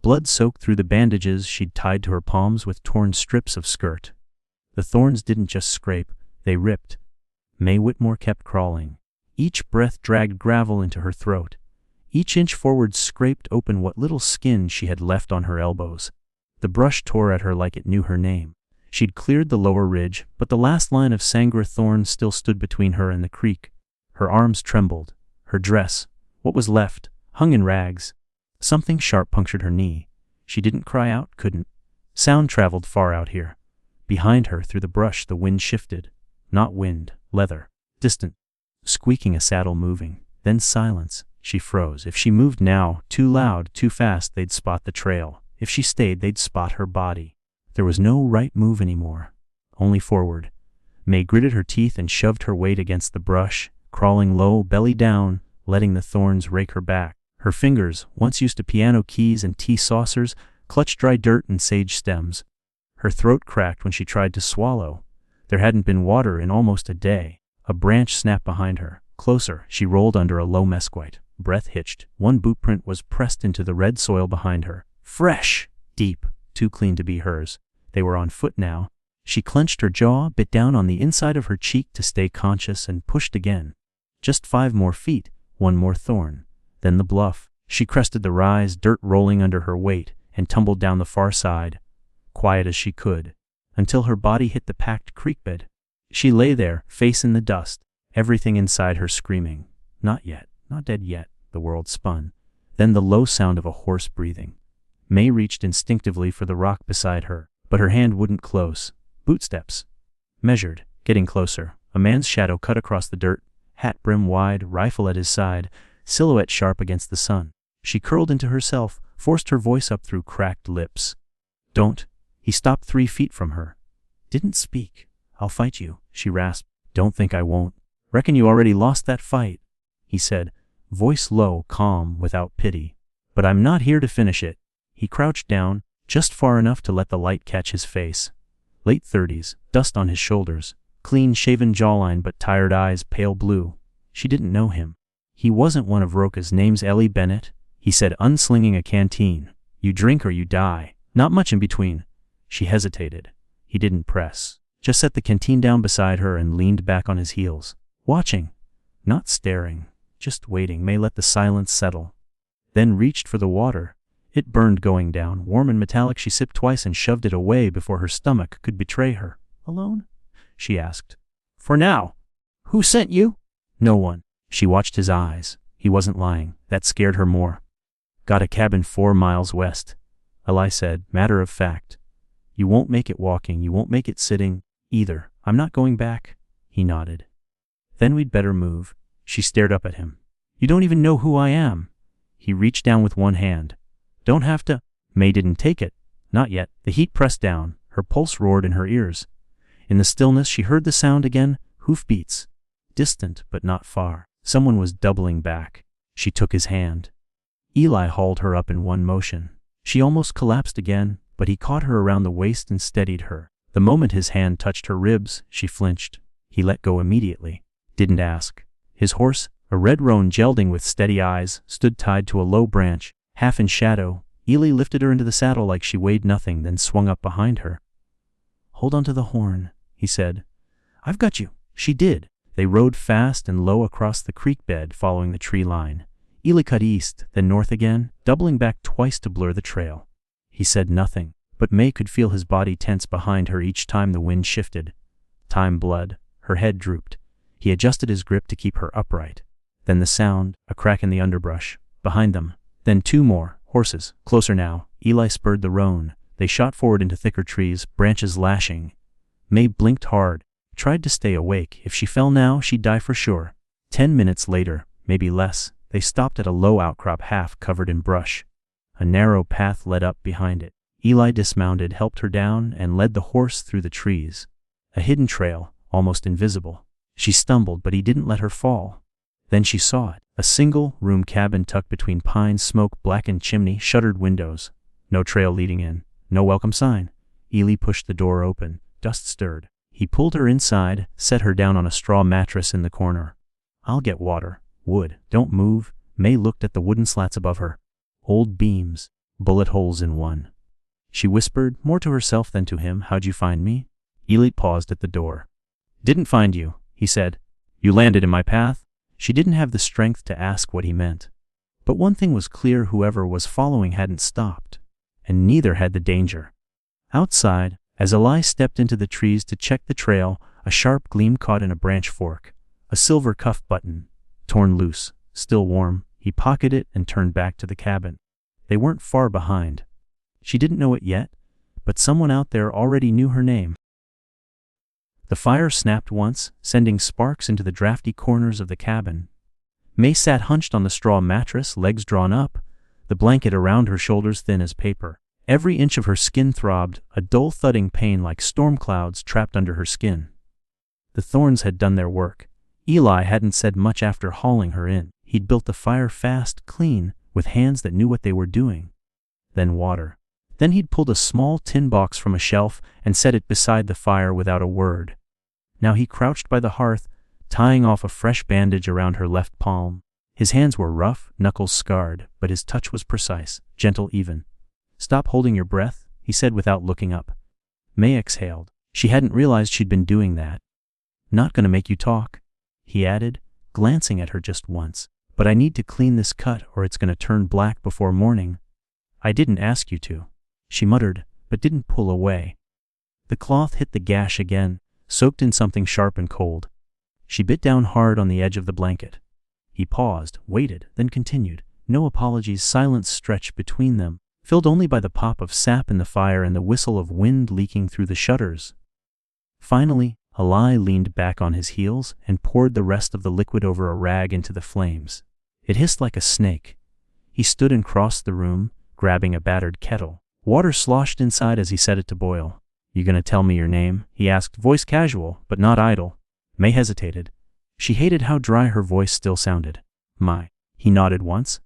Blood soaked through the bandages she'd tied to her palms with torn strips of skirt. The thorns didn't just scrape, they ripped. May Whitmore kept crawling. Each breath dragged gravel into her throat. Each inch forward scraped open what little skin she had left on her elbows. The brush tore at her like it knew her name. She'd cleared the lower ridge, but the last line of Sangra thorn still stood between her and the creek. Her arms trembled. Her dress, what was left, hung in rags. Something sharp punctured her knee. She didn't cry out, couldn't. Sound traveled far out here. Behind her, through the brush, the wind shifted. Not wind, leather. Distant. Squeaking, a saddle moving. Then silence. She froze. If she moved now, too loud, too fast, they'd spot the trail. If she stayed, they'd spot her body. There was no right move anymore. Only forward. May gritted her teeth and shoved her weight against the brush, crawling low, belly down, letting the thorns rake her back. Her fingers, once used to piano keys and tea saucers, clutched dry dirt and sage stems. Her throat cracked when she tried to swallow. There hadn't been water in almost a day. A branch snapped behind her. Closer, she rolled under a low mesquite. Breath hitched. One boot print was pressed into the red soil behind her. Fresh! Deep. Too clean to be hers. They were on foot now. She clenched her jaw, bit down on the inside of her cheek to stay conscious, and pushed again. Just 5 more feet, one more thorn. Then the bluff. She crested the rise, dirt rolling under her weight, and tumbled down the far side, quiet as she could, until her body hit the packed creek bed. She lay there, face in the dust, everything inside her screaming. Not yet, not dead yet, the world spun. Then the low sound of a horse breathing. May reached instinctively for the rock beside her, but her hand wouldn't close. Bootsteps. Measured, getting closer. A man's shadow cut across the dirt, hat brim wide, rifle at his side, silhouette sharp against the sun. She curled into herself, forced her voice up through cracked lips. Don't. He stopped 3 feet from her. Didn't speak. I'll fight you, she rasped. Don't think I won't. Reckon you already lost that fight, he said, voice low, calm, without pity. But I'm not here to finish it. He crouched down, just far enough to let the light catch his face. Late 30s, dust on his shoulders, clean-shaven jawline but tired eyes pale blue. She didn't know him. He wasn't one of Roka's names. Ellie Bennett, he said, unslinging a canteen. You drink or you die. Not much in between. She hesitated. He didn't press. Just set the canteen down beside her and leaned back on his heels. Watching. Not staring. Just waiting. May let the silence settle. Then reached for the water. It burned going down, warm and metallic. She sipped twice and shoved it away before her stomach could betray her. Alone? She asked. For now. Who sent you? No one. She watched his eyes. He wasn't lying. That scared her more. Got a cabin 4 miles west. Eli said, matter of fact. You won't make it walking, you won't make it sitting, either. I'm not going back. He nodded. Then we'd better move. She stared up at him. You don't even know who I am. He reached down with one hand. Don't have to. May didn't take it. Not yet. The heat pressed down. Her pulse roared in her ears. In the stillness she heard the sound again, hoofbeats. Distant, but not far. Someone was doubling back. She took his hand. Eli hauled her up in one motion. She almost collapsed again, but he caught her around the waist and steadied her. The moment his hand touched her ribs, she flinched. He let go immediately. Didn't ask. His horse, a red roan gelding with steady eyes, stood tied to a low branch, half in shadow. Eli lifted her into the saddle like she weighed nothing, then swung up behind her. Hold on to the horn, he said. I've got you. She did. They rode fast and low across the creek bed, following the tree line. Eli cut east, then north again, doubling back twice to blur the trail. He said nothing, but May could feel his body tense behind her each time the wind shifted. Time blood. Her head drooped. He adjusted his grip to keep her upright. Then the sound, a crack in the underbrush. Behind them. Then 2 more, horses, closer now. Eli spurred the roan. They shot forward into thicker trees, branches lashing. May blinked hard, tried to stay awake. If she fell now, she'd die for sure. 10 minutes later, maybe less, they stopped at a low outcrop half covered in brush. A narrow path led up behind it. Eli dismounted, helped her down, and led the horse through the trees. A hidden trail, almost invisible. She stumbled, but he didn't let her fall. Then she saw it. A single-room cabin tucked between pines, smoke-blackened chimney, shuttered windows. No trail leading in. No welcome sign. Eli pushed the door open. Dust stirred. He pulled her inside, set her down on a straw mattress in the corner. I'll get water. Wood. Don't move. May looked at the wooden slats above her. Old beams. bullet holes in one. She whispered, more to herself than to him, "How'd you find me?" Eli paused at the door. "Didn't find you," he said. "You landed in my path." She didn't have the strength to ask what he meant. But one thing was clear: whoever was following hadn't stopped, and neither had the danger. Outside, as Eli stepped into the trees to check the trail, a sharp gleam caught in a branch fork. A silver cuff button, torn loose, still warm. He pocketed it and turned back to the cabin. They weren't far behind. She didn't know it yet, but someone out there already knew her name. The fire snapped once, sending sparks into the drafty corners of the cabin. May sat hunched on the straw mattress, legs drawn up, the blanket around her shoulders thin as paper. Every inch of her skin throbbed, a dull thudding pain like storm clouds trapped under her skin. The Thorns had done their work. Eli hadn't said much after hauling her in. He'd built the fire fast, clean, with hands that knew what they were doing. Then water. Then he'd pulled a small tin box from a shelf and set it beside the fire without a word. Now he crouched by the hearth, tying off a fresh bandage around her left palm. His hands were rough, knuckles scarred, but his touch was precise, gentle even. "Stop holding your breath," he said without looking up. May exhaled. She hadn't realized she'd been doing that. "Not gonna make you talk," he added, glancing at her just once. "But I need to clean this cut or it's gonna turn black before morning." "I didn't ask you to," she muttered, but didn't pull away. The cloth hit the gash again, soaked in something sharp and cold. She bit down hard on the edge of the blanket. He paused, waited, then continued. No apologies. Silence stretched between them, filled only by the pop of sap in the fire and the whistle of wind leaking through the shutters. Finally, Eli leaned back on his heels and poured the rest of the liquid over a rag into the flames. It hissed like a snake. He stood and crossed the room, grabbing a battered kettle. Water sloshed inside as he set it to boil. "You gonna tell me your name?" he asked, voice casual, but not idle. May hesitated. She hated how dry her voice still sounded. "My," he nodded once.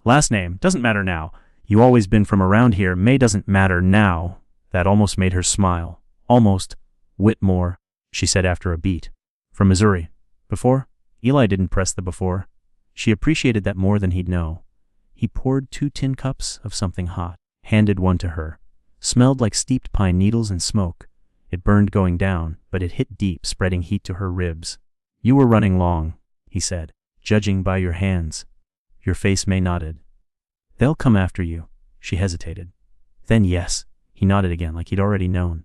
"Last name, doesn't matter now. You always been from around here. May doesn't matter now." That almost made her smile. "Almost. Whitmore," she said after a beat. "From Missouri. Before?" Eli didn't press the before. She appreciated that more than he'd know. He poured 2 tin cups of something hot, handed one to her. Smelled like steeped pine needles and smoke. It burned going down, but it hit deep, spreading heat to her ribs. "You were running long," he said, "judging by your hands." Your face May nodded. "They'll come after you." She hesitated. "Then yes." He nodded again, like he'd already known.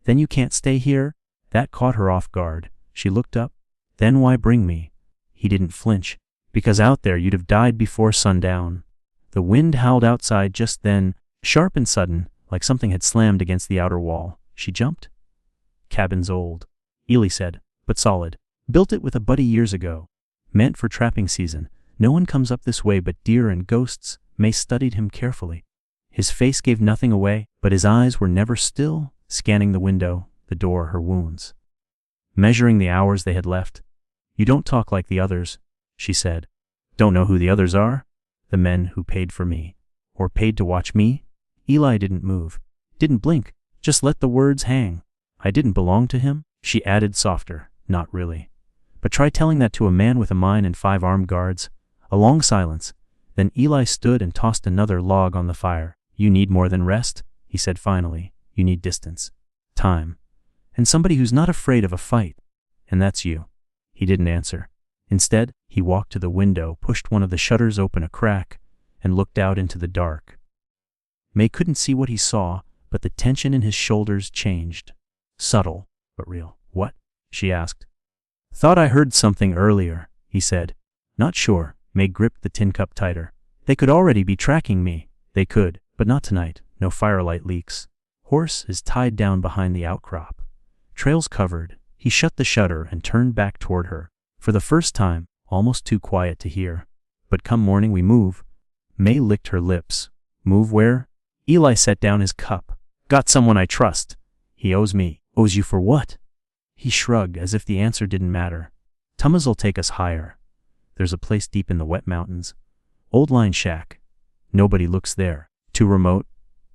"Then you can't stay here?" That caught her off guard. She looked up. "Then why bring me?" He didn't flinch. "Because out there you'd have died before sundown." The wind howled outside just then, sharp and sudden, like something had slammed against the outer wall. She jumped. "Cabin's old," Eli said, "but solid. Built it with a buddy years ago. Meant for trapping season. No one comes up this way but deer and ghosts." May studied him carefully. His face gave nothing away, but his eyes were never still, scanning the window, the door, her wounds. Measuring the hours they had left. "You don't talk like the others," she said. "Don't know who the others are?" "The men who paid for me." "Or paid to watch me?" Eli didn't move. Didn't blink. Just let the words hang. "I didn't belong to him?" She added softer. "Not really. But try telling that to a man with a mine and 5 armed guards." A long silence. Then Eli stood and tossed another log on the fire. "You need more than rest," he said finally. "You need distance. Time. And somebody who's not afraid of a fight. And that's you." He didn't answer. Instead, he walked to the window, pushed one of the shutters open a crack, and looked out into the dark. May couldn't see what he saw, but the tension in his shoulders changed. Subtle, but real. "What?" she asked. "Thought I heard something earlier," he said. "Not sure." May gripped the tin cup tighter. "They could already be tracking me." "They could, but not tonight. No firelight leaks. Horse is tied down behind the outcrop. Trail's covered." He shut the shutter and turned back toward her. For the first time, almost too quiet to hear. "But come morning we move." May licked her lips. "Move where?" Eli set down his cup. "Got someone I trust. He owes me." "Owes you for what?" He shrugged as if the answer didn't matter. "Tummaz'll take us higher. There's a place deep in the wet mountains. Old line shack. Nobody looks there. Too remote.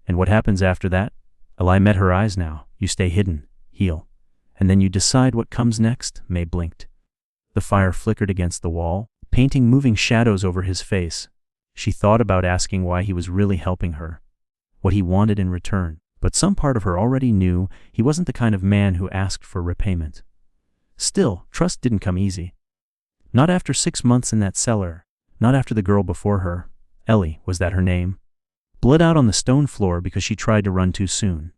And what happens after that?" Eli met her eyes now. "You stay hidden. Heal. And then you decide what comes next." May blinked. The fire flickered against the wall, painting moving shadows over his face. She thought about asking why he was really helping her, what he wanted in return, but some part of her already knew he wasn't the kind of man who asked for repayment. Still, trust didn't come easy. Not after 6 months in that cellar, not after the girl before her, Ellie, was that her name? Bled out on the stone floor because she tried to run too soon.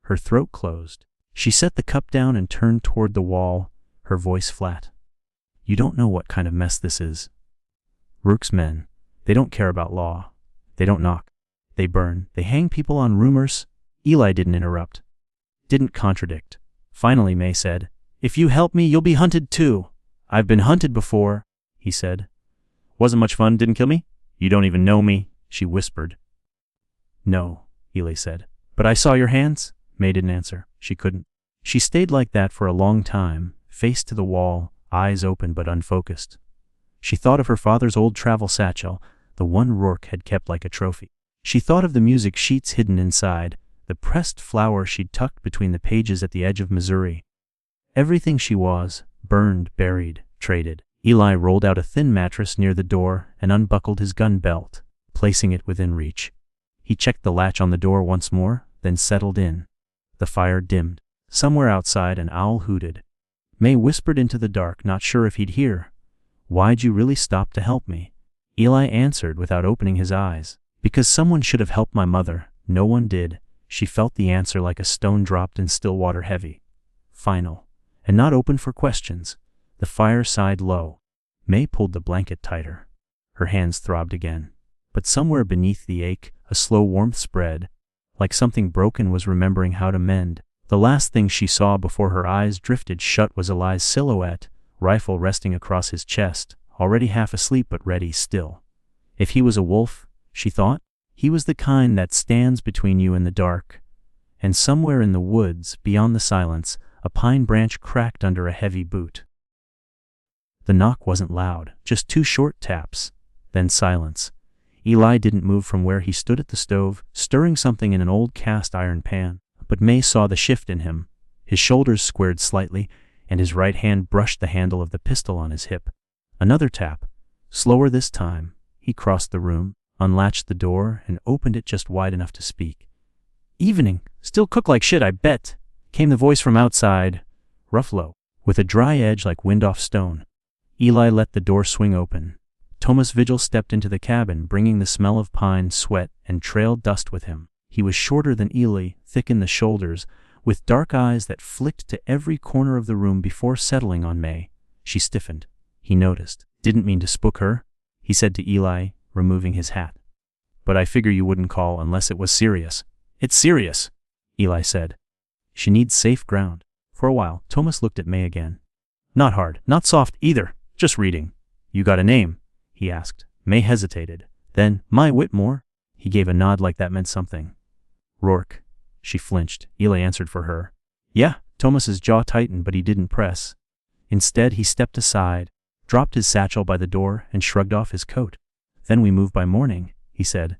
Her throat closed. She set the cup down and turned toward the wall, her voice flat. You don't know what kind of mess this is. Rourke's men, they don't care about law. They don't knock. They burn. They hang people on rumors. Eli didn't interrupt. Didn't contradict. Finally, May said, If you help me, you'll be hunted too. I've been hunted before, he said. Wasn't much fun, didn't kill me? You don't even know me, she whispered. No, Eli said. But I saw your hands? May didn't answer. She couldn't. She stayed like that for a long time, face to the wall, eyes open but unfocused. She thought of her father's old travel satchel, the one Rourke had kept like a trophy. She thought of the music sheets hidden inside, the pressed flower she'd tucked between the pages at the edge of Missouri. Everything she was, burned, buried, traded. Eli rolled out a thin mattress near the door and unbuckled his gun belt, placing it within reach. He checked the latch on the door once more, then settled in. The fire dimmed. Somewhere outside an owl hooted. May whispered into the dark, not sure if he'd hear. Why'd you really stop to help me? Eli answered without opening his eyes. Because someone should have helped my mother. No one did. She felt the answer like a stone dropped in still water, heavy, final, and not open for questions. The fire sighed low. May pulled the blanket tighter. Her hands throbbed again. But somewhere beneath the ache, a slow warmth spread, like something broken was remembering how to mend. The last thing she saw before her eyes drifted shut was Eli's silhouette, rifle resting across his chest, already half asleep but ready still. If he was a wolf, she thought, he was the kind that stands between you and the dark. And somewhere in the woods, beyond the silence, a pine branch cracked under a heavy boot. The knock wasn't loud, just 2 short taps, then silence. Eli didn't move from where he stood at the stove, stirring something in an old cast iron pan. But May saw the shift in him. His shoulders squared slightly, and his right hand brushed the handle of the pistol on his hip. Another tap. Slower this time. He crossed the room, unlatched the door, and opened it just wide enough to speak. Evening. Still cook like shit, I bet, came the voice from outside, rough low, with a dry edge like wind off stone. Eli let the door swing open. Thomas Vigil stepped into the cabin, bringing the smell of pine, sweat, and trail dust with him. He was shorter than Eli, thick in the shoulders, with dark eyes that flicked to every corner of the room before settling on May. She stiffened. He noticed. Didn't mean to spook her, he said to Eli, removing his hat. But I figure you wouldn't call unless it was serious. It's serious, Eli said. She needs safe ground. For a while, Thomas looked at May again. Not hard, not soft either, just reading. You got a name? He asked. May hesitated. Then, My Whitmore. He gave a nod like that meant something. Rourke. She flinched. Eli answered for her. Yeah, Thomas's jaw tightened, but he didn't press. Instead, he stepped aside, dropped his satchel by the door, and shrugged off his coat. Then we move by morning, he said.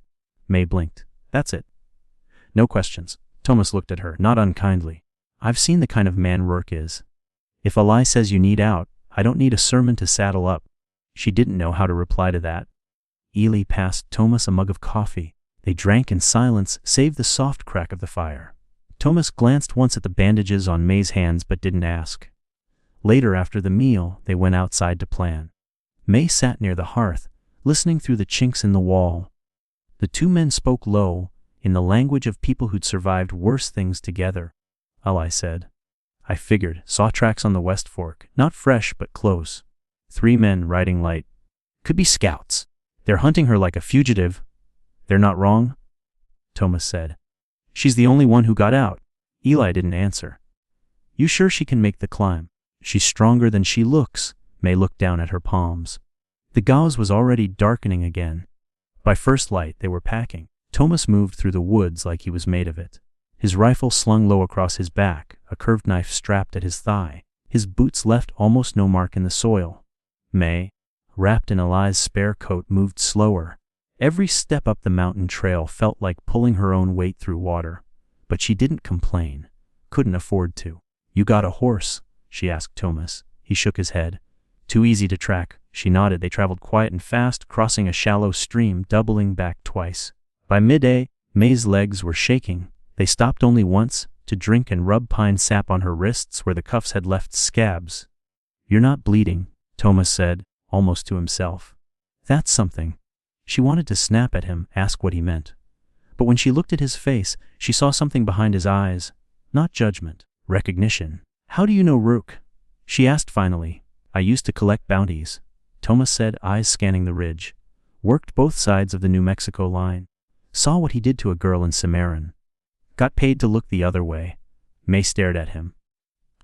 May blinked. That's it. No questions. Thomas looked at her, not unkindly. I've seen the kind of man Rourke is. If Eli says you need out, I don't need a sermon to saddle up. She didn't know how to reply to that. Eli passed Thomas a mug of coffee. They drank in silence, save the soft crack of the fire. Thomas glanced once at the bandages on May's hands but didn't ask. Later, after the meal, they went outside to plan. May sat near the hearth, listening through the chinks in the wall. The 2 men spoke low, in the language of people who'd survived worse things together. Eli said. I figured. Saw tracks on the West Fork. Not fresh, but close. 3 men riding light. Could be scouts. They're hunting her like a fugitive. They're not wrong? Thomas said. She's the only one who got out. Eli didn't answer. You sure she can make the climb? She's stronger than she looks. May looked down at her palms. The gauze was already darkening again. By first light, they were packing. Thomas moved through the woods like he was made of it. His rifle slung low across his back, a curved knife strapped at his thigh. His boots left almost no mark in the soil. May, wrapped in Eli's spare coat, moved slower. Every step up the mountain trail felt like pulling her own weight through water. But she didn't complain. Couldn't afford to. You got a horse? She asked Thomas. He shook his head. Too easy to track, she nodded. They traveled quiet and fast, crossing a shallow stream, doubling back twice. By midday, May's legs were shaking. They stopped only once, to drink and rub pine sap on her wrists where the cuffs had left scabs. "You're not bleeding," Thomas said, almost to himself. "That's something." She wanted to snap at him, ask what he meant. But when she looked at his face, she saw something behind his eyes. Not judgment, recognition. "How do you know Rook?" she asked finally. "I used to collect bounties," Thomas said, eyes scanning the ridge. "Worked both sides of the New Mexico line. Saw what he did to a girl in Cimarron. Got paid to look the other way." May stared at him.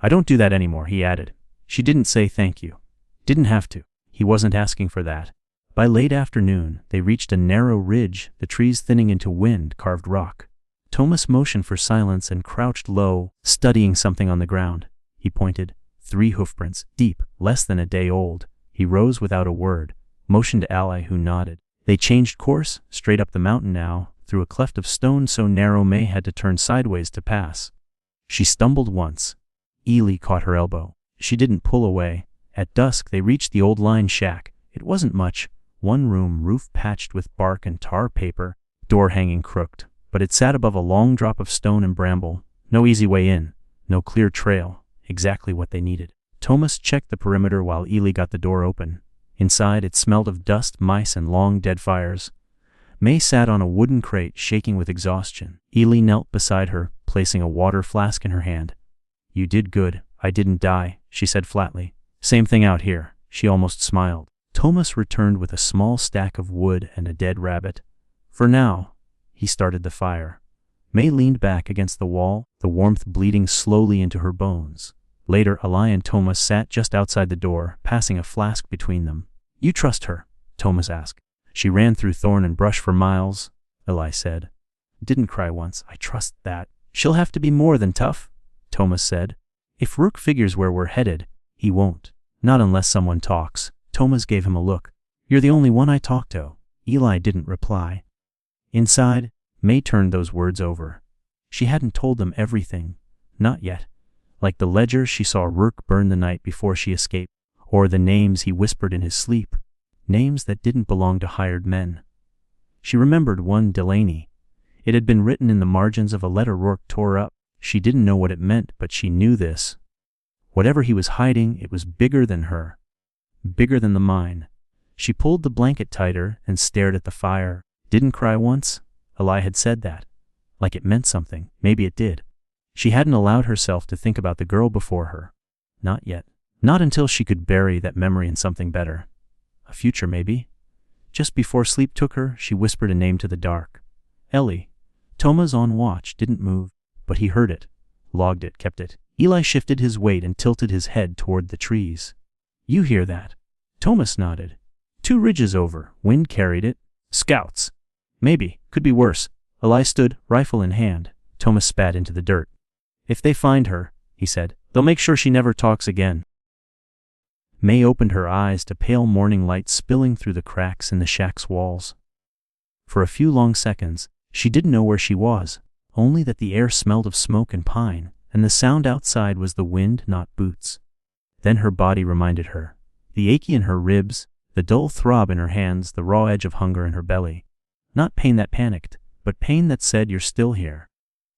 "I don't do that anymore," he added. She didn't say thank you. Didn't have to. He wasn't asking for that. By late afternoon, they reached a narrow ridge, the trees thinning into wind-carved rock. Thomas motioned for silence and crouched low, studying something on the ground. He pointed. 3 hoofprints, deep, less than a day old. He rose without a word, motioned to Ally, who nodded. They changed course, straight up the mountain now, through a cleft of stone so narrow May had to turn sideways to pass. She stumbled once. Ely caught her elbow. She didn't pull away. At dusk they reached the old line shack. It wasn't much. 1 room, roof patched with bark and tar paper, door hanging crooked. But it sat above a long drop of stone and bramble. No easy way in. No clear trail. Exactly what they needed. Thomas checked the perimeter while Ely got the door open. Inside it smelled of dust, mice, and long dead fires. May sat on a wooden crate, shaking with exhaustion. Ely knelt beside her, placing a water flask in her hand. "You did good. I didn't die," she said flatly. "Same thing out here." She almost smiled. Thomas returned with a small stack of wood and a dead rabbit. "For now." He started the fire. May leaned back against the wall, the warmth bleeding slowly into her bones. Later, Ally and Thomas sat just outside the door, passing a flask between them. "You trust her?" Thomas asked. "She ran through thorn and brush for miles," Ally said. "Didn't cry once. I trust that." "She'll have to be more than tough," Thomas said. "If Rook figures where we're headed, he won't. Not unless someone talks." Thomas gave him a look. "You're the only one I talk to." Ely didn't reply. Inside, May turned those words over. She hadn't told them everything. Not yet. Like the ledger she saw Rook burn the night before she escaped, or the names he whispered in his sleep. Names that didn't belong to hired men. She remembered one, Delaney. It had been written in the margins of a letter Rourke tore up. She didn't know what it meant, but she knew this. Whatever he was hiding, it was bigger than her. Bigger than the mine. She pulled the blanket tighter and stared at the fire. "Didn't cry once?" Ally had said that. Like it meant something. Maybe it did. She hadn't allowed herself to think about the girl before her. Not yet. Not until she could bury that memory in something better. A future, maybe. Just before sleep took her, she whispered a name to the dark. "Ellie." Thomas, on watch, didn't move, but he heard it, logged it, kept it. Ely shifted his weight and tilted his head toward the trees. "You hear that?" Thomas nodded. 2 ridges over, wind carried it. "Scouts." "Maybe, could be worse." Ely stood, rifle in hand. Thomas spat into the dirt. "If they find her," he said, "they'll make sure she never talks again." May opened her eyes to pale morning light spilling through the cracks in the shack's walls. For a few long seconds, she didn't know where she was, only that the air smelled of smoke and pine, and the sound outside was the wind, not boots. Then her body reminded her. The achy in her ribs, the dull throb in her hands, the raw edge of hunger in her belly. Not pain that panicked, but pain that said, "You're still here.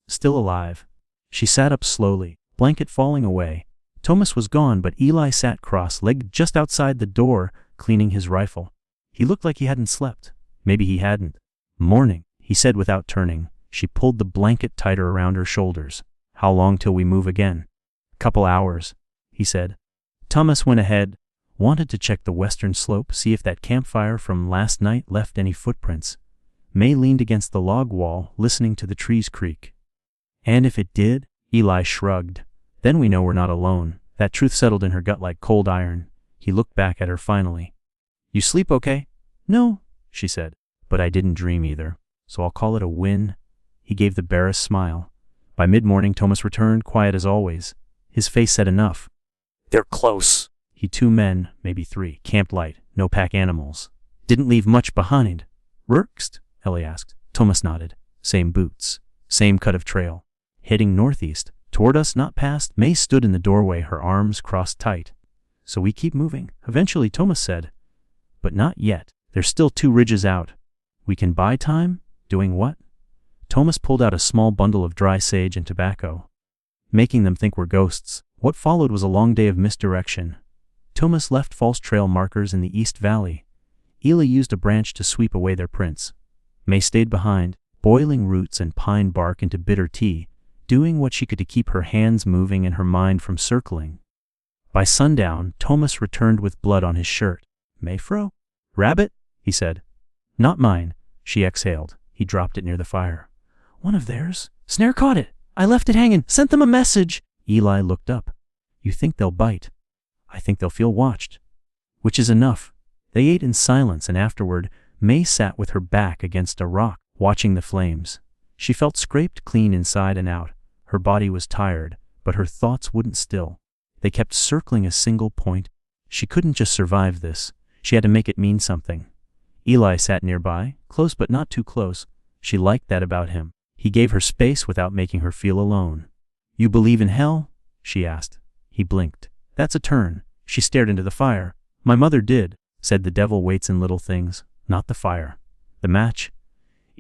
Still alive." She sat up slowly, blanket falling away. Thomas was gone, but Ely sat cross-legged just outside the door, cleaning his rifle. He looked like he hadn't slept. Maybe he hadn't. "Morning," he said without turning. She pulled the blanket tighter around her shoulders. "How long till we move again?" "Couple hours," he said. Thomas went ahead, wanted to check the western slope, see if that campfire from last night left any footprints. May leaned against the log wall, listening to the trees creak. "And if it did?" Ely shrugged. "Then we know we're not alone." That truth settled in her gut like cold iron. He looked back at her finally. "You sleep okay?" "No," she said. "But I didn't dream either, so I'll call it a win." He gave the barest smile. By mid-morning, Thomas returned, quiet as always. His face said enough. "They're close." 2 men, maybe 3, camped light, no pack animals. Didn't leave much behind. "Rurkst?" Ellie asked. Thomas nodded. "Same boots. Same cut of trail. Heading northeast. Toward us, not past." May stood in the doorway, her arms crossed tight. So we keep moving, eventually, Thomas said. But not yet. There's still 2 ridges out. We can buy time? Doing what? Thomas pulled out a small bundle of dry sage and tobacco, making them think we're ghosts. What followed was a long day of misdirection. Thomas left false trail markers in the East Valley. Eli used a branch to sweep away their prints. May stayed behind, boiling roots and pine bark into bitter tea, doing what she could to keep her hands moving and her mind from circling. By sundown, Thomas returned with blood on his shirt. Mayfro? Rabbit? He said. Not mine, she exhaled. He dropped it near the fire. One of theirs? Snare caught it. I left it hanging. Sent them a message. Eli looked up. You think they'll bite? I think they'll feel watched. Which is enough. They ate in silence, and afterward, May sat with her back against a rock, watching the flames. She felt scraped clean inside and out. Her body was tired, but her thoughts wouldn't still. They kept circling a single point. She couldn't just survive this. She had to make it mean something. Eli sat nearby, close but not too close. She liked that about him. He gave her space without making her feel alone. You believe in hell? She asked. He blinked. That's a turn. She stared into the fire. My mother did, said the devil waits in little things, not the fire. The match?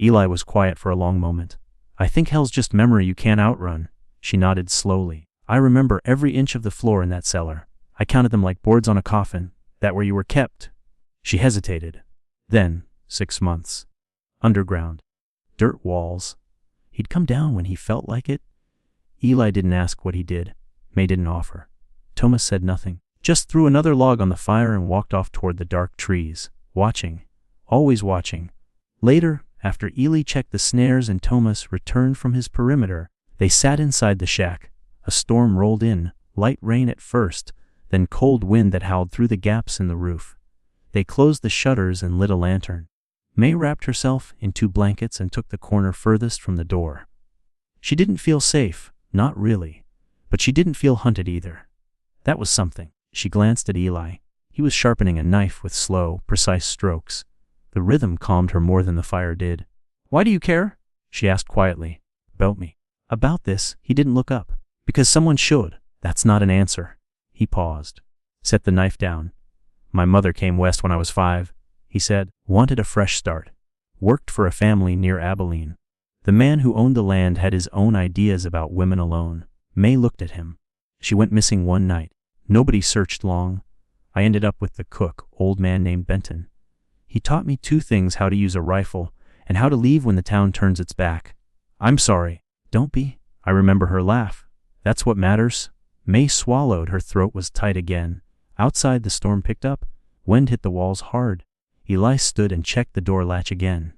Eli was quiet for a long moment. I think hell's just memory you can't outrun. She nodded slowly. I remember every inch of the floor in that cellar. I counted them like boards on a coffin. That where you were kept. She hesitated. Then, 6 months. Underground. Dirt walls. He'd come down when he felt like it. Eli didn't ask what he did. May didn't offer. Thomas said nothing. Just threw another log on the fire and walked off toward the dark trees, watching. Always watching. Later, after Eli checked the snares and Thomas returned from his perimeter, they sat inside the shack. A storm rolled in, light rain at first, then cold wind that howled through the gaps in the roof. They closed the shutters and lit a lantern. May wrapped herself in 2 blankets and took the corner furthest from the door. She didn't feel safe, not really, but she didn't feel hunted either. That was something. She glanced at Eli. He was sharpening a knife with slow, precise strokes. The rhythm calmed her more than the fire did. Why do you care? She asked quietly. About me. About this, he didn't look up. Because someone should. That's not an answer. He paused. Set the knife down. My mother came west when I was 5, he said. Wanted a fresh start. Worked for a family near Abilene. The man who owned the land had his own ideas about women alone. May looked at him. She went missing one night. Nobody searched long. I ended up with the cook, old man named Benton. He taught me 2 things: how to use a rifle and how to leave when the town turns its back. I'm sorry. Don't be. I remember her laugh. That's what matters. May swallowed. Her throat was tight again. Outside, the storm picked up. Wind hit the walls hard. Eli stood and checked the door latch again.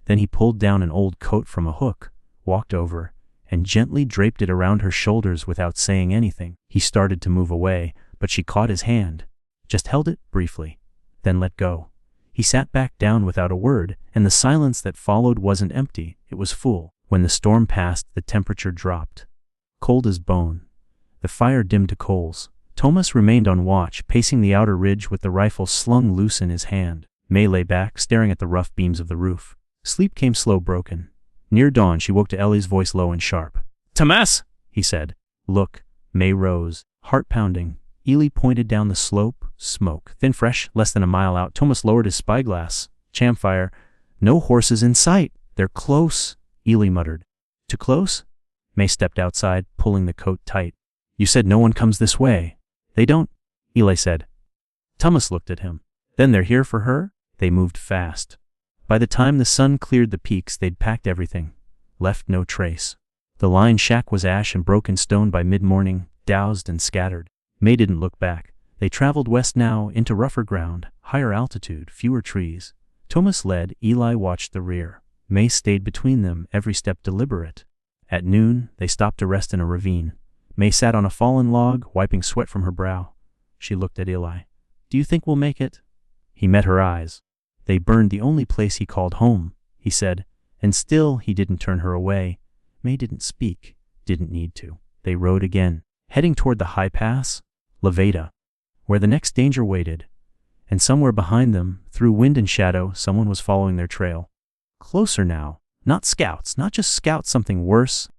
Then he pulled down an old coat from a hook, walked over, and gently draped it around her shoulders without saying anything. He started to move away, but she caught his hand, just held it briefly, then let go. He sat back down without a word, and the silence that followed wasn't empty, it was full. When the storm passed, the temperature dropped. Cold as bone. The fire dimmed to coals. Thomas remained on watch, pacing the outer ridge with the rifle slung loose in his hand. May lay back, staring at the rough beams of the roof. Sleep came slow, broken. Near dawn, she woke to Ellie's voice, low and sharp. Thomas, he said. Look. May rose, heart pounding. Eli pointed down the slope. Smoke, thin, fresh, less than a mile out. Thomas lowered his spyglass. Campfire. No horses in sight. They're close, Eli muttered. Too close? May stepped outside, pulling the coat tight. You said no one comes this way. They don't, Eli said. Thomas looked at him. Then they're here for her? They moved fast. By the time the sun cleared the peaks, they'd packed everything. Left no trace. The line shack was ash and broken stone by mid-morning, doused and scattered. May didn't look back. They traveled west now, into rougher ground, higher altitude, fewer trees. Thomas led, Eli watched the rear. May stayed between them, every step deliberate. At noon, they stopped to rest in a ravine. May sat on a fallen log, wiping sweat from her brow. She looked at Eli. Do you think we'll make it? He met her eyes. They burned the only place he called home, he said, and still he didn't turn her away. May didn't speak, didn't need to. They rode again, heading toward the high pass, Levada, where the next danger waited. And somewhere behind them, through wind and shadow, someone was following their trail. Closer now, not scouts, not just scouts, something worse.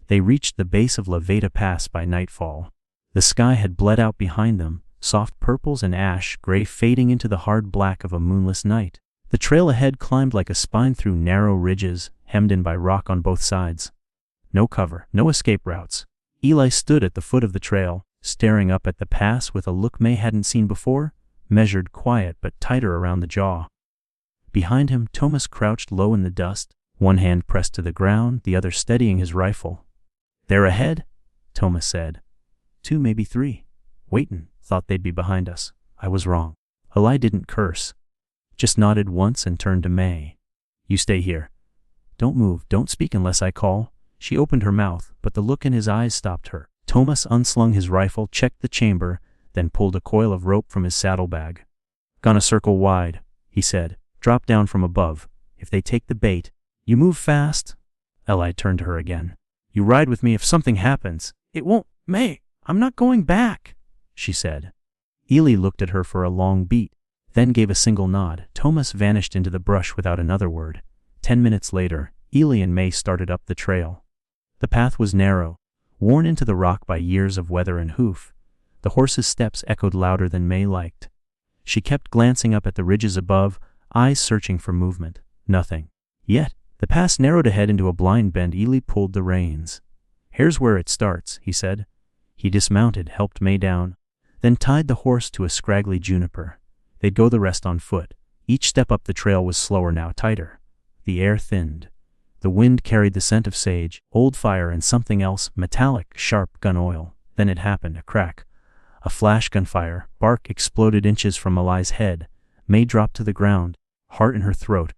They reached the base of Levada Pass by nightfall. The sky had bled out behind them, soft purples and ash gray fading into the hard black of a moonless night. The trail ahead climbed like a spine through narrow ridges, hemmed in by rock on both sides. No cover, no escape routes. Eli stood at the foot of the trail, staring up at the pass with a look May hadn't seen before, measured, quiet, but tighter around the jaw. Behind him, Thomas crouched low in the dust, one hand pressed to the ground, the other steadying his rifle. "They're ahead," Thomas said. "2, maybe 3. Waitin', thought they'd be behind us. I was wrong." Eli didn't curse. Just nodded once and turned to May. "You stay here. Don't move, don't speak unless I call." She opened her mouth, but the look in his eyes stopped her. Thomas unslung his rifle, checked the chamber, then pulled a coil of rope from his saddlebag. "Gonna circle wide," he said. "Drop down from above. If they take the bait, you move fast." Eli turned to her again. "You ride with me if something happens." "It won't, May. I'm not going back," she said. Eli looked at her for a long beat, then gave a single nod. Thomas vanished into the brush without another word. 10 minutes later, Eli and May started up the trail. The path was narrow, worn into the rock by years of weather and hoof. The horse's steps echoed louder than May liked. She kept glancing up at the ridges above, eyes searching for movement. Nothing. Yet, the pass narrowed ahead into a blind bend. Eli pulled the reins. "Here's where it starts," he said. He dismounted, helped May down, then tied the horse to a scraggly juniper. They'd go the rest on foot. Each step up the trail was slower now, tighter. The air thinned. The wind carried the scent of sage, old fire, and something else, metallic, sharp, gun oil. Then it happened, a crack. A flash gunfire, bark exploded inches from Eli's head. May dropped to the ground, heart in her throat.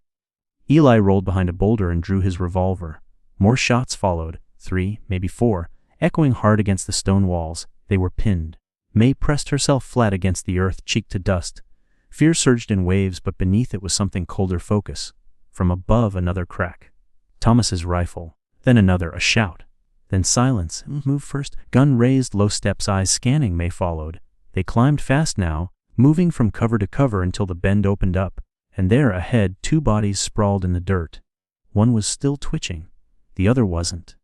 Eli rolled behind a boulder and drew his revolver. More shots followed, 3, maybe 4, echoing hard against the stone walls. They were pinned. May pressed herself flat against the earth, cheek to dust. Fear surged in waves, but beneath it was something colder, focus. From above, another crack. Thomas's rifle. Then another, a shout. Then silence. Move first. Gun raised, low steps, eyes scanning. May followed. They climbed fast now, moving from cover to cover until the bend opened up. And there, ahead, 2 bodies sprawled in the dirt. One was still twitching. The other wasn't.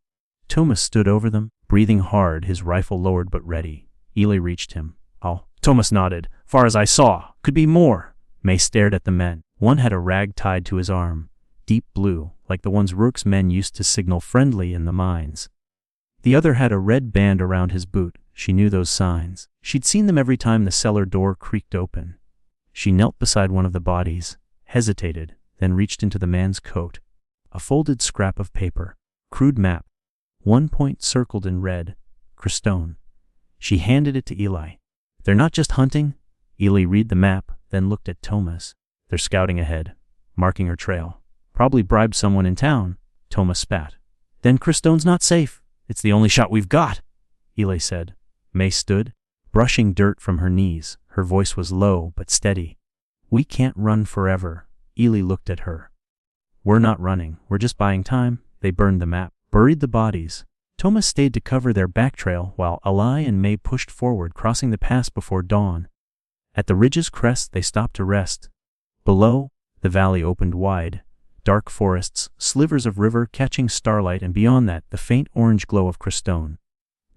Thomas stood over them, breathing hard, his rifle lowered but ready. Eli reached him. "Oh." Thomas nodded. "Far as I saw. Could be more." May stared at the men. One had a rag tied to his arm. Deep blue, like the ones Rourke's men used to signal friendly in the mines. The other had a red band around his boot. She knew those signs. She'd seen them every time the cellar door creaked open. She knelt beside one of the bodies, hesitated, then reached into the man's coat. A folded scrap of paper. Crude map. One point circled in red. Crestone. She handed it to Eli. "They're not just hunting?" Eli read the map, then looked at Thomas. "They're scouting ahead, marking her trail. Probably bribed someone in town." Thomas spat. "Then Crestone's not safe. It's the only shot we've got," Eli said. May stood, brushing dirt from her knees. Her voice was low but steady. "We can't run forever." Eli looked at her. "We're not running. We're just buying time." They burned the map, buried the bodies. Thomas stayed to cover their back trail while Eli and May pushed forward, crossing the pass before dawn. At the ridge's crest, they stopped to rest. Below, the valley opened wide. Dark forests, slivers of river catching starlight, and beyond that, the faint orange glow of Crestone.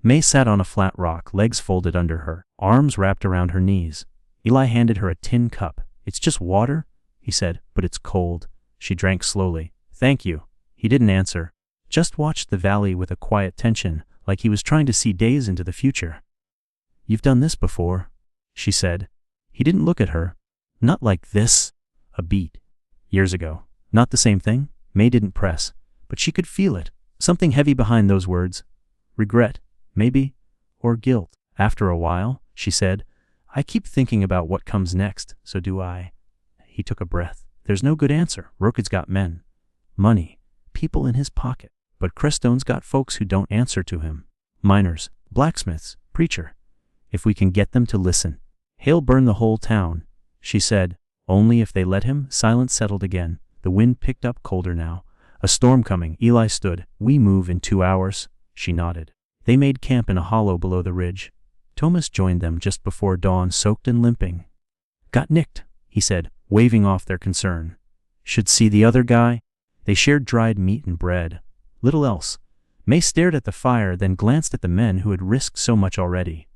May sat on a flat rock, legs folded under her, arms wrapped around her knees. Eli handed her a tin cup. "It's just water," he said, "but it's cold." She drank slowly. "Thank you." He didn't answer. Just watched the valley with a quiet tension, like he was trying to see days into the future. "You've done this before," she said. He didn't look at her. "Not like this." A beat. "Years ago." "Not the same thing?" May didn't press, but she could feel it. Something heavy behind those words. Regret, maybe, or guilt. "After a while," she said, "I keep thinking about what comes next, so do I." He took a breath. "There's no good answer. Rourke's got men. Money. People in his pocket. But Crestone's got folks who don't answer to him. Miners, blacksmiths, preacher. If we can get them to listen, he'll burn the whole town," she said. "Only if they let him." Silence settled again. The wind picked up, colder now. "A storm coming." Eli stood. "We move in 2 hours." She nodded. They made camp in a hollow below the ridge. Thomas joined them just before dawn, soaked and limping. "Got nicked," he said, waving off their concern. "Should see the other guy." They shared dried meat and bread. Little else. May stared at the fire, then glanced at the men who had risked so much already.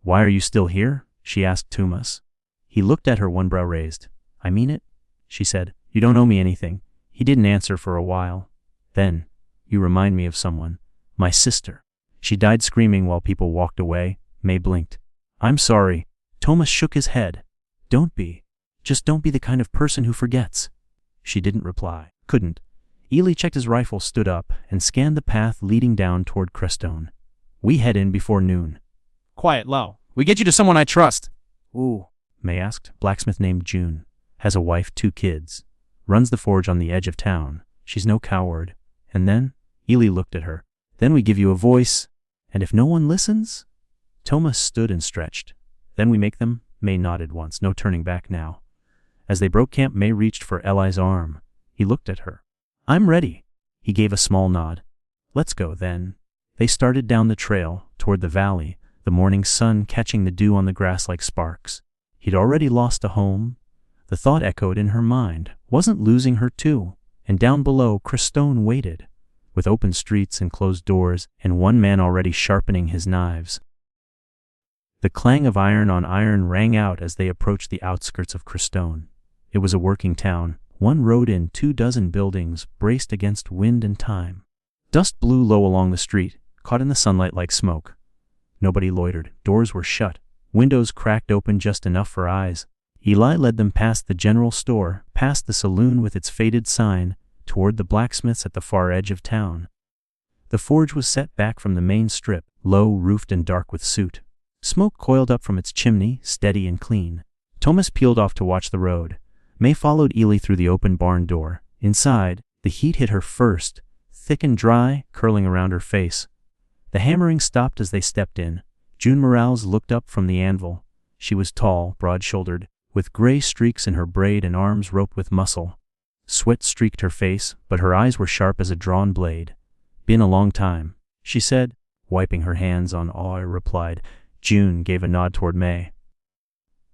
Why are you still here? She asked Tumas. He looked at her, one brow raised. I mean it, she said. You don't owe me anything. He didn't answer for a while. Then, you remind me of someone. My sister. She died screaming while people walked away. May blinked. I'm sorry. Thomas shook his head. Don't be. Just don't be the kind of person who forgets. She didn't reply. Couldn't. Ely checked his rifle, stood up, and scanned the path leading down toward Crestone. We head in before noon. Quiet, low. We get you to someone I trust. Ooh, May asked. Blacksmith named June. Has a wife, 2 kids. Runs the forge on the edge of town. She's no coward. And then, Ely looked at her. Then we give you a voice. And if no one listens? Thomas stood and stretched. Then we make them? May nodded once. No turning back now. As they broke camp, May reached for Eli's arm. He looked at her. I'm ready. He gave a small nod. Let's go, then. They started down the trail, toward the valley, the morning sun catching the dew on the grass like sparks. He'd already lost a home. The thought echoed in her mind. Wasn't losing her too? And down below, Crestone waited, with open streets and closed doors, and one man already sharpening his knives. The clang of iron on iron rang out as they approached the outskirts of Crestone. It was a working town. One rode in 24 buildings, braced against wind and time. Dust blew low along the street, caught in the sunlight like smoke. Nobody loitered. Doors were shut. Windows cracked open just enough for eyes. Eli led them past the general store, past the saloon with its faded sign, toward the blacksmith's at the far edge of town. The forge was set back from the main strip, low, roofed and dark with soot. Smoke coiled up from its chimney, steady and clean. Thomas peeled off to watch the road. May followed Ely through the open barn door. Inside, the heat hit her first, thick and dry, curling around her face. The hammering stopped as they stepped in. June Morales looked up from the anvil. She was tall, broad-shouldered, with gray streaks in her braid and arms roped with muscle. Sweat streaked her face, but her eyes were sharp as a drawn blade. Been a long time, she said, wiping her hands on all I replied. June gave a nod toward May.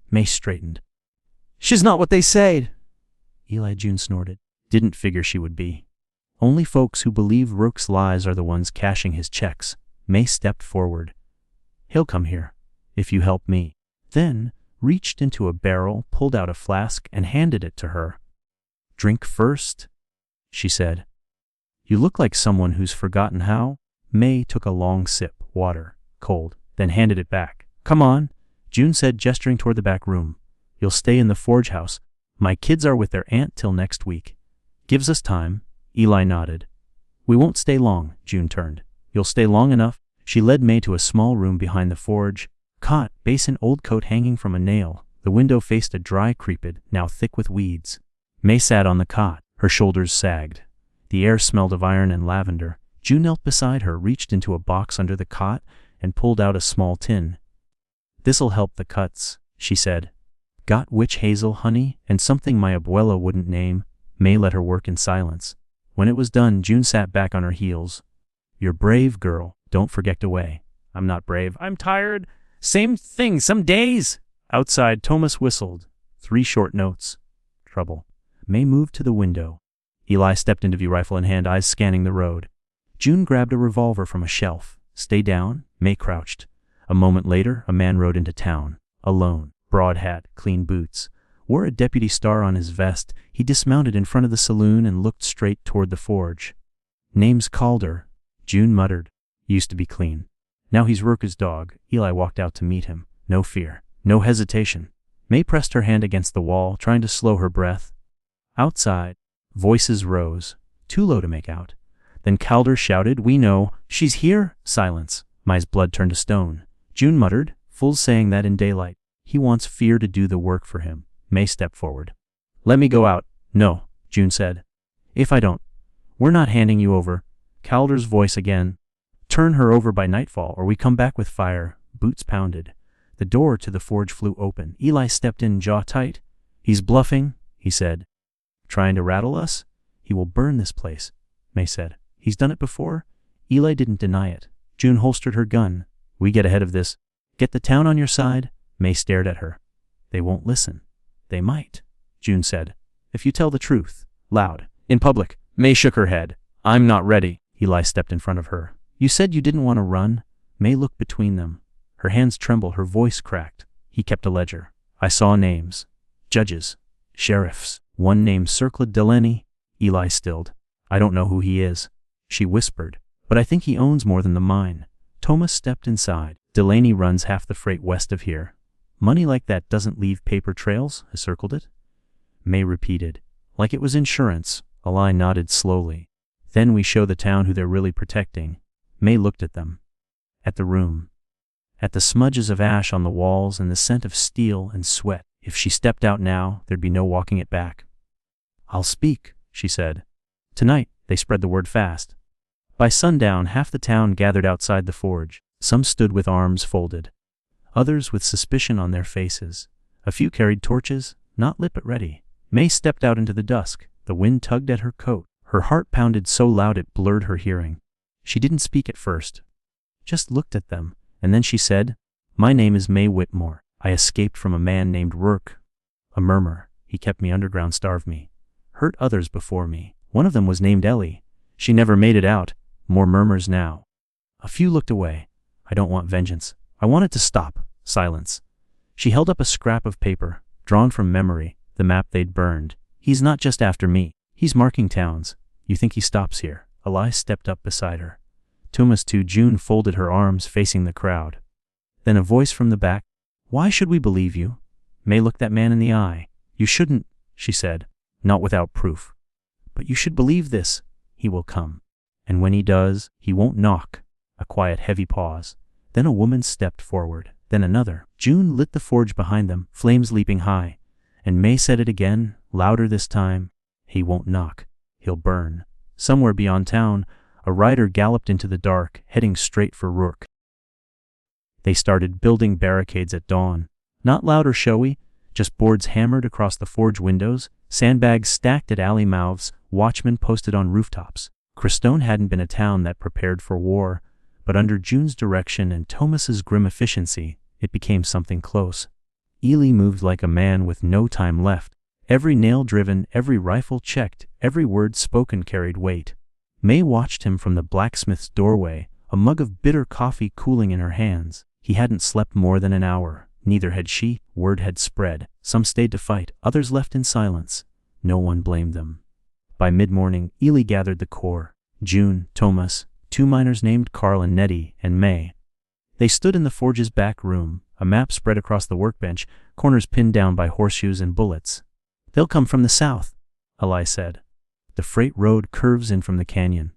May straightened. She's not what they said. Eli, June snorted. Didn't figure she would be. Only folks who believe Rourke's lies are the ones cashing his checks. May stepped forward. He'll come here, if you help me. Then, reached into a barrel, pulled out a flask, and handed it to her. Drink first, she said. You look like someone who's forgotten how. May took a long sip, water, cold, then handed it back. Come on, June said, gesturing toward the back room. You'll stay in the forge house. My kids are with their aunt till next week. Gives us time. Eli nodded. We won't stay long, June turned. You'll stay long enough. She led May to a small room behind the forge. Cot, basin, old coat hanging from a nail. The window faced a dry creeped, now thick with weeds. May sat on the cot. Her shoulders sagged. The air smelled of iron and lavender. June knelt beside her, reached into a box under the cot, and pulled out a small tin. This'll help the cuts, she said. Got witch hazel, honey, and something my abuela wouldn't name. May let her work in silence. When it was done, June sat back on her heels. You're brave, girl. Don't forget to weigh. I'm not brave. I'm tired. Same thing some days. Outside, Thomas whistled. 3 short notes. Trouble. May moved to the window. Eli stepped into view, rifle in hand, eyes scanning the road. June grabbed a revolver from a shelf. Stay down. May crouched. A moment later, a man rode into town. Alone. Broad hat, clean boots. Wore a deputy star on his vest. He dismounted in front of the saloon and looked straight toward the forge. Name's Calder, June muttered. Used to be clean. Now he's Rourke's dog. Eli walked out to meet him. No fear. No hesitation. May pressed her hand against the wall, trying to slow her breath. Outside, voices rose, too low to make out. Then Calder shouted, We know. She's here. Silence. May's blood turned to stone. June muttered, full saying that in daylight. He wants fear to do the work for him. May stepped forward. Let me go out. No, June said. If I don't, we're not handing you over. Calder's voice again. Turn her over by nightfall or we come back with fire. Boots pounded. The door to the forge flew open. Eli stepped in, jaw tight. He's bluffing, he said. Trying to rattle us? He will burn this place, May said. He's done it before? Eli didn't deny it. June holstered her gun. We get ahead of this. Get the town on your side? May stared at her. They won't listen. They might, June said. If you tell the truth. Loud. In public. May shook her head. I'm not ready. Eli stepped in front of her. You said you didn't want to run? May looked between them. Her hands trembled, her voice cracked. He kept a ledger. I saw names. Judges. Sheriffs. One named circled Delaney. Eli stilled. I don't know who he is, she whispered, but I think he owns more than the mine. Thomas stepped inside. Delaney runs half the freight west of here. Money like that doesn't leave paper trails, I circled it. May repeated. Like it was insurance. Eli nodded slowly. Then we show the town who they're really protecting. May looked at them. At the room. At the smudges of ash on the walls and the scent of steel and sweat. If she stepped out now, there'd be no walking it back. I'll speak, she said. Tonight, they spread the word fast. By sundown, half the town gathered outside the forge. Some stood with arms folded. Others with suspicion on their faces. A few carried torches, not lit but ready. May stepped out into the dusk. The wind tugged at her coat. Her heart pounded so loud it blurred her hearing. She didn't speak at first. Just looked at them, and then she said, My name is May Whitmore. I escaped from a man named Rourke. A murmur. He kept me underground, starved me. Hurt others before me. One of them was named Ellie. She never made it out. More murmurs now. A few looked away. I don't want vengeance. I want it to stop. Silence. She held up a scrap of paper, drawn from memory, the map they'd burned. He's not just after me. He's marking towns. You think he stops here? Eli stepped up beside her. Thomas too. June folded her arms facing the crowd. Then a voice from the back. Why should we believe you? May looked that man in the eye. You shouldn't, she said. Not without proof. But you should believe this. He will come. And when he does, he won't knock. A quiet, heavy pause. Then a woman stepped forward. Then another. June lit the forge behind them, flames leaping high. And May said it again, louder this time. He won't knock. He'll burn. Somewhere beyond town, a rider galloped into the dark, heading straight for Rourke. They started building barricades at dawn. Not loud or showy, just boards hammered across the forge windows, sandbags stacked at alley mouths, watchmen posted on rooftops. Crestone hadn't been a town that prepared for war, but under June's direction and Thomas's grim efficiency, it became something close. Ely moved like a man with no time left. Every nail driven, every rifle checked, every word spoken carried weight. May watched him from the blacksmith's doorway, a mug of bitter coffee cooling in her hands. He hadn't slept more than an hour. Neither had she. Word had spread. Some stayed to fight, others left in silence. No one blamed them. By mid-morning, Ely gathered the corps. June, Thomas, 2 miners named Carl and Nettie, and May. They stood in the forge's back room, a map spread across the workbench, corners pinned down by horseshoes and bullets. They'll come from the south, Eli said. The freight road curves in from the canyon.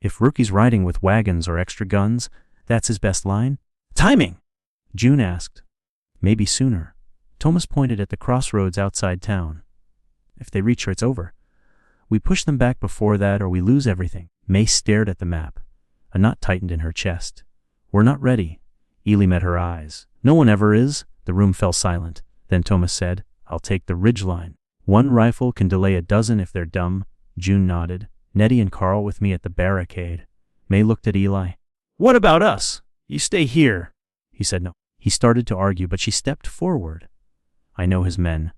If Rookie's riding with wagons or extra guns, that's his best line. Timing! June asked. Maybe sooner. Thomas pointed at the crossroads outside town. If they reach her, it's over. We push them back before that or we lose everything. May stared at the map. A knot tightened in her chest. We're not ready. Ely met her eyes. No one ever is. The room fell silent. Then Thomas said, I'll take the ridgeline. 1 rifle can delay a dozen if they're dumb. June nodded. Nettie and Carl with me at the barricade. May looked at Eli. What about us? You stay here. He said no. He started to argue, but she stepped forward. I know his men.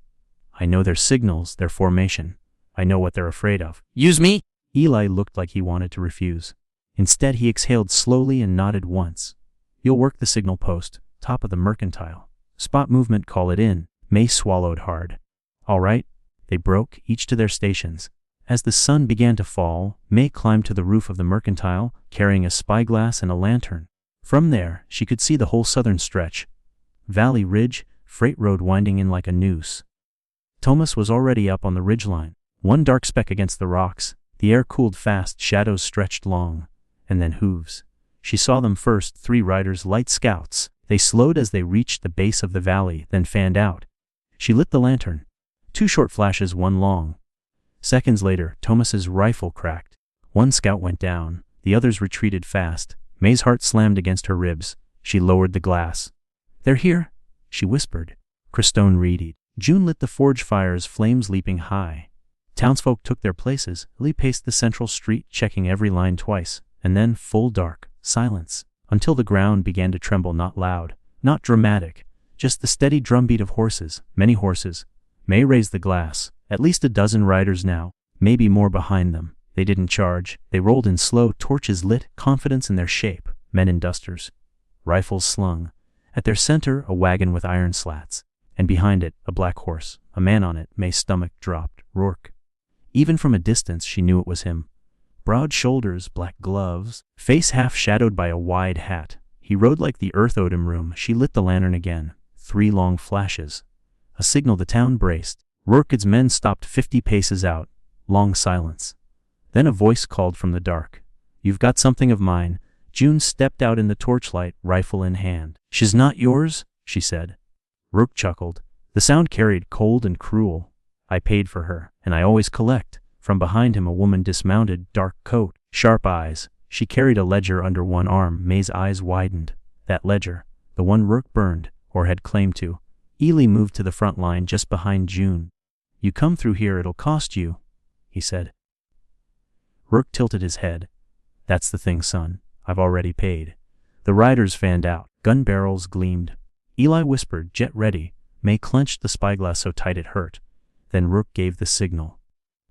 I know their signals, their formation. I know what they're afraid of. Use me? Eli looked like he wanted to refuse. Instead, he exhaled slowly and nodded once. You'll work the signal post, top of the mercantile. Spot movement, call it in. May swallowed hard. All right. They broke, each to their stations. As the sun began to fall, May climbed to the roof of the mercantile, carrying a spyglass and a lantern. From there, she could see the whole southern stretch. Valley Ridge, freight road winding in like a noose. Thomas was already up on the ridgeline. 1 dark speck against the rocks. The air cooled fast, shadows stretched long. And then hooves. She saw them first, 3 riders, light scouts. They slowed as they reached the base of the valley, then fanned out. She lit the lantern. 2 short flashes, 1 long. Seconds later, Thomas's rifle cracked. 1 scout went down. The others retreated fast. May's heart slammed against her ribs. She lowered the glass. They're here, she whispered. Crestone reedied. June lit the forge fires, flames leaping high. Townsfolk took their places. Lee paced the central street, checking every line twice. And then, full dark, silence. Until the ground began to tremble, not loud, not dramatic. Just the steady drumbeat of horses, many horses. May raised the glass. At least a dozen riders now, maybe more behind them. They didn't charge. They rolled in slow, torches lit, confidence in their shape. Men in dusters. Rifles slung. At their center, a wagon with iron slats, and behind it, a black horse, a man on it. May's stomach dropped. Rourke. Even from a distance, she knew it was him. Broad shoulders, black gloves, face half shadowed by a wide hat. He rode like the earth owed him room. She lit the lantern again. 3 long flashes. A signal. The town braced. Rourke's men stopped 50 paces out. Long silence. Then a voice called from the dark. "You've got something of mine." June stepped out in the torchlight, rifle in hand. "She's not yours?" she said. Rourke chuckled. The sound carried, cold and cruel. "I paid for her, and I always collect." From behind him a woman dismounted, dark coat, sharp eyes. She carried a ledger under one arm. May's eyes widened. That ledger, the one Rourke burned, or had claimed to. Ely moved to the front line just behind June. "You come through here, it'll cost you," he said. Rourke tilted his head. "That's the thing, son. I've already paid." The riders fanned out. Gun barrels gleamed. Ely whispered, "Jet ready." May clenched the spyglass so tight it hurt. Then Rourke gave the signal.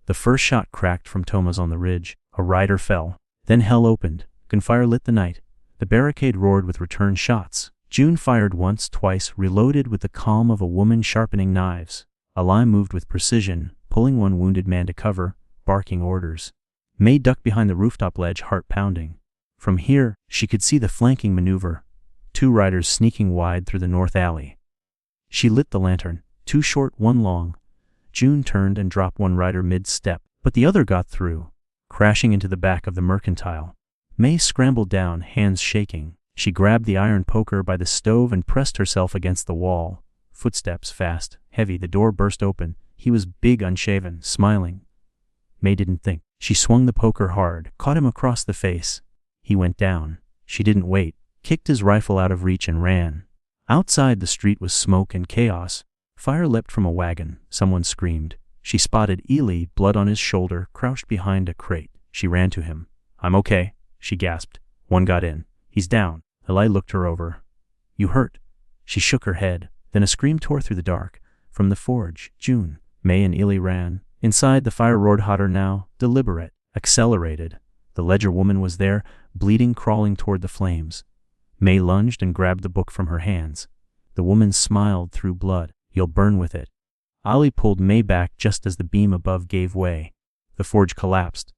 The first shot cracked from Thomas on the ridge. A rider fell. Then hell opened. Gunfire lit the night. The barricade roared with return shots. June fired once, twice, reloaded with the calm of a woman sharpening knives. A line moved with precision, pulling one wounded man to cover, barking orders. May ducked behind the rooftop ledge, heart pounding. From here, she could see the flanking maneuver. 2 riders sneaking wide through the north alley. She lit the lantern. 2 short, 1 long. June turned and dropped one rider mid-step, but the other got through, crashing into the back of the mercantile. May scrambled down, hands shaking. She grabbed the iron poker by the stove and pressed herself against the wall. Footsteps, fast, heavy. The door burst open. He was big, unshaven, smiling. May didn't think. She swung the poker hard, caught him across the face. He went down. She didn't wait, kicked his rifle out of reach and ran. Outside, the street was smoke and chaos. Fire leapt from a wagon. Someone screamed. She spotted Ely, blood on his shoulder, crouched behind a crate. She ran to him. "I'm okay," she gasped. "One got in. He's down." Eli looked her over. "You hurt?" She shook her head. Then a scream tore through the dark. From the forge, June. May and Ely ran. Inside, the fire roared hotter now, deliberate, accelerated. The ledger woman was there, bleeding, crawling toward the flames. May lunged and grabbed the book from her hands. The woman smiled through blood. "You'll burn with it." Ollie pulled May back just as the beam above gave way. The forge collapsed.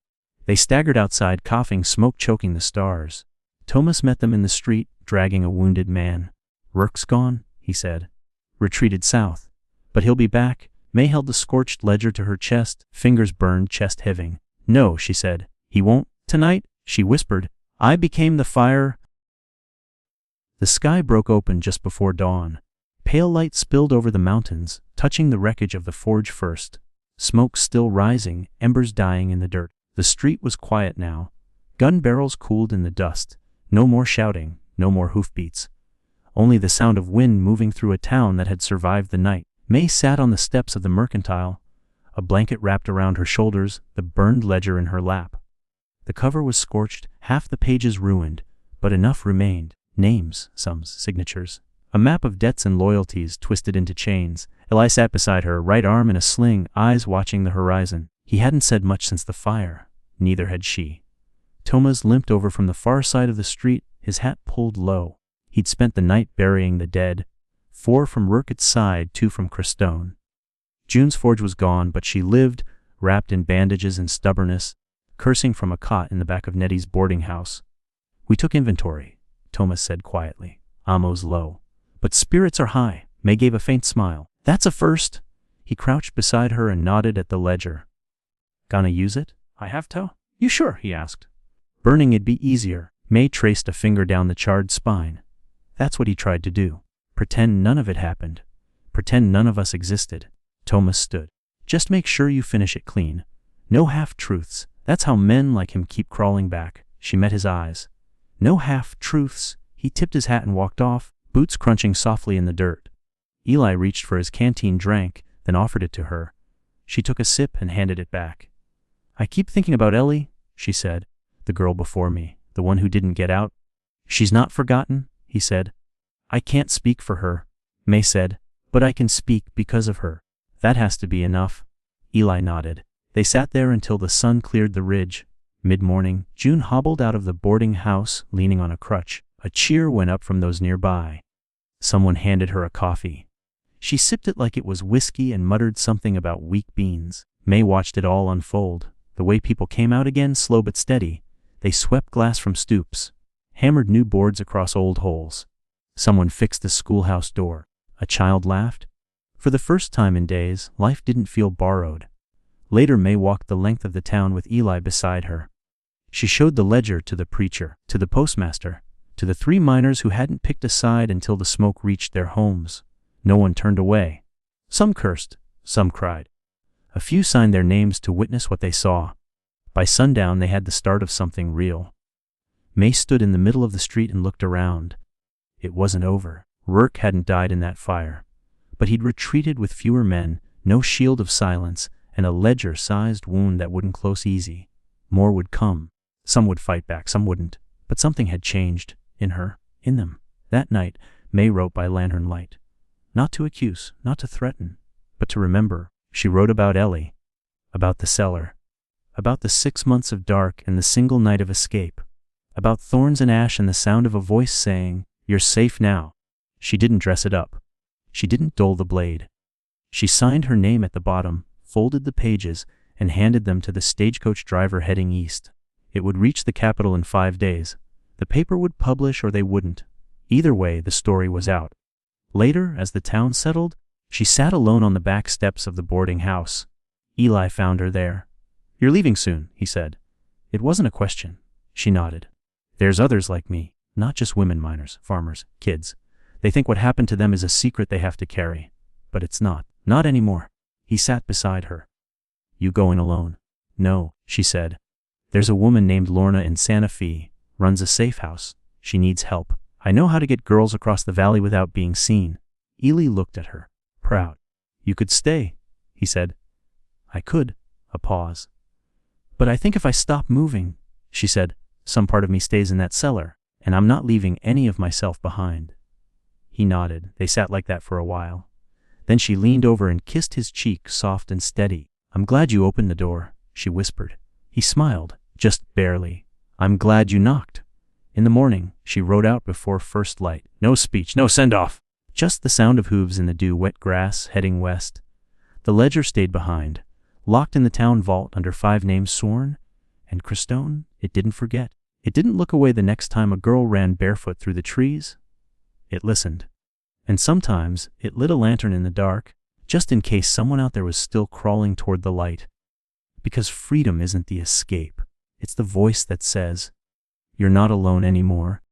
They staggered outside, coughing, smoke choking the stars. Thomas met them in the street, dragging a wounded man. "Rourke's gone," he said. "Retreated south. But he'll be back." May held the scorched ledger to her chest, fingers burned, chest heaving. "No," she said. "He won't. Tonight," she whispered. "I became the fire." The sky broke open just before dawn. Pale light spilled over the mountains, touching the wreckage of the forge first. Smoke still rising, embers dying in the dirt. The street was quiet now. Gun barrels cooled in the dust. No more shouting, no more hoofbeats. Only the sound of wind moving through a town that had survived the night. May sat on the steps of the mercantile, a blanket wrapped around her shoulders, the burned ledger in her lap. The cover was scorched, half the pages ruined, but enough remained. Names, some signatures. A map of debts and loyalties twisted into chains. Eli sat beside her, right arm in a sling, eyes watching the horizon. He hadn't said much since the fire. Neither had she. Thomas limped over from the far side of the street, his hat pulled low. He'd spent the night burying the dead. 4 from Rourke's side, 2 from Crestone. June's forge was gone, but she lived, wrapped in bandages and stubbornness, cursing from a cot in the back of Nettie's boarding house. "We took inventory," Thomas said quietly. "Ammo's low. But spirits are high." May gave a faint smile. "That's a first." He crouched beside her and nodded at the ledger. "Gonna use it?" "I have to." "You sure?" he asked. "Burning it'd be easier." May traced a finger down the charred spine. "That's what he tried to do. Pretend none of it happened. Pretend none of us existed." Thomas stood. "Just make sure you finish it clean. No half-truths. That's how men like him keep crawling back." She met his eyes. "No half-truths." He tipped his hat and walked off, boots crunching softly in the dirt. Eli reached for his canteen, drank, then offered it to her. She took a sip and handed it back. "I keep thinking about Ellie," she said. "The girl before me, the one who didn't get out." "She's not forgotten," he said. "I can't speak for her," May said, "but I can speak because of her. That has to be enough." Eli nodded. They sat there until the sun cleared the ridge. Mid-morning, June hobbled out of the boarding house, leaning on a crutch. A cheer went up from those nearby. Someone handed her a coffee. She sipped it like it was whiskey and muttered something about weak beans. May watched it all unfold, the way people came out again, slow but steady. They swept glass from stoops, hammered new boards across old holes. Someone fixed the schoolhouse door. A child laughed. For the first time in days, life didn't feel borrowed. Later, May walked the length of the town with Eli beside her. She showed the ledger to the preacher, to the postmaster, to the 3 miners who hadn't picked a side until the smoke reached their homes. No one turned away. Some cursed, some cried. A few signed their names to witness what they saw. By sundown, they had the start of something real. May stood in the middle of the street and looked around. It wasn't over. Rourke hadn't died in that fire. But he'd retreated with fewer men, no shield of silence, and a ledger-sized wound that wouldn't close easy. More would come. Some would fight back, some wouldn't. But something had changed. In her. In them. That night, May wrote by lantern light. Not to accuse, not to threaten, but to remember. She wrote about Ellie. About the cellar. About the 6 months of dark and the single night of escape. About thorns and ash and the sound of a voice saying, "You're safe now." She didn't dress it up. She didn't dull the blade. She signed her name at the bottom, folded the pages, and handed them to the stagecoach driver heading east. It would reach the capital in 5 days. The paper would publish or they wouldn't. Either way, the story was out. Later, as the town settled, she sat alone on the back steps of the boarding house. Eli found her there. "You're leaving soon," he said. It wasn't a question. She nodded. "There's others like me, not just women miners, farmers, kids. They think what happened to them is a secret they have to carry. But it's not. Not anymore." He sat beside her. "You going alone?" "No," she said. "There's a woman named Lorna in Santa Fe, runs a safe house. She needs help. I know how to get girls across the valley without being seen." Eli looked at her, proud. "You could stay," he said. "I could." A pause. "But I think if I stop moving," she said, "some part of me stays in that cellar, and I'm not leaving any of myself behind." He nodded. They sat like that for a while. Then she leaned over and kissed his cheek, soft and steady. "I'm glad you opened the door," she whispered. He smiled, just barely. "I'm glad you knocked." In the morning, she rode out before first light. No speech, no send-off. Just the sound of hooves in the dew-wet grass heading west. The ledger stayed behind, locked in the town vault under 5 names sworn, and Crestone, it didn't forget. It didn't look away the next time a girl ran barefoot through the trees. It listened. And sometimes it lit a lantern in the dark, just in case someone out there was still crawling toward the light. Because freedom isn't the escape. It's the voice that says, "You're not alone anymore."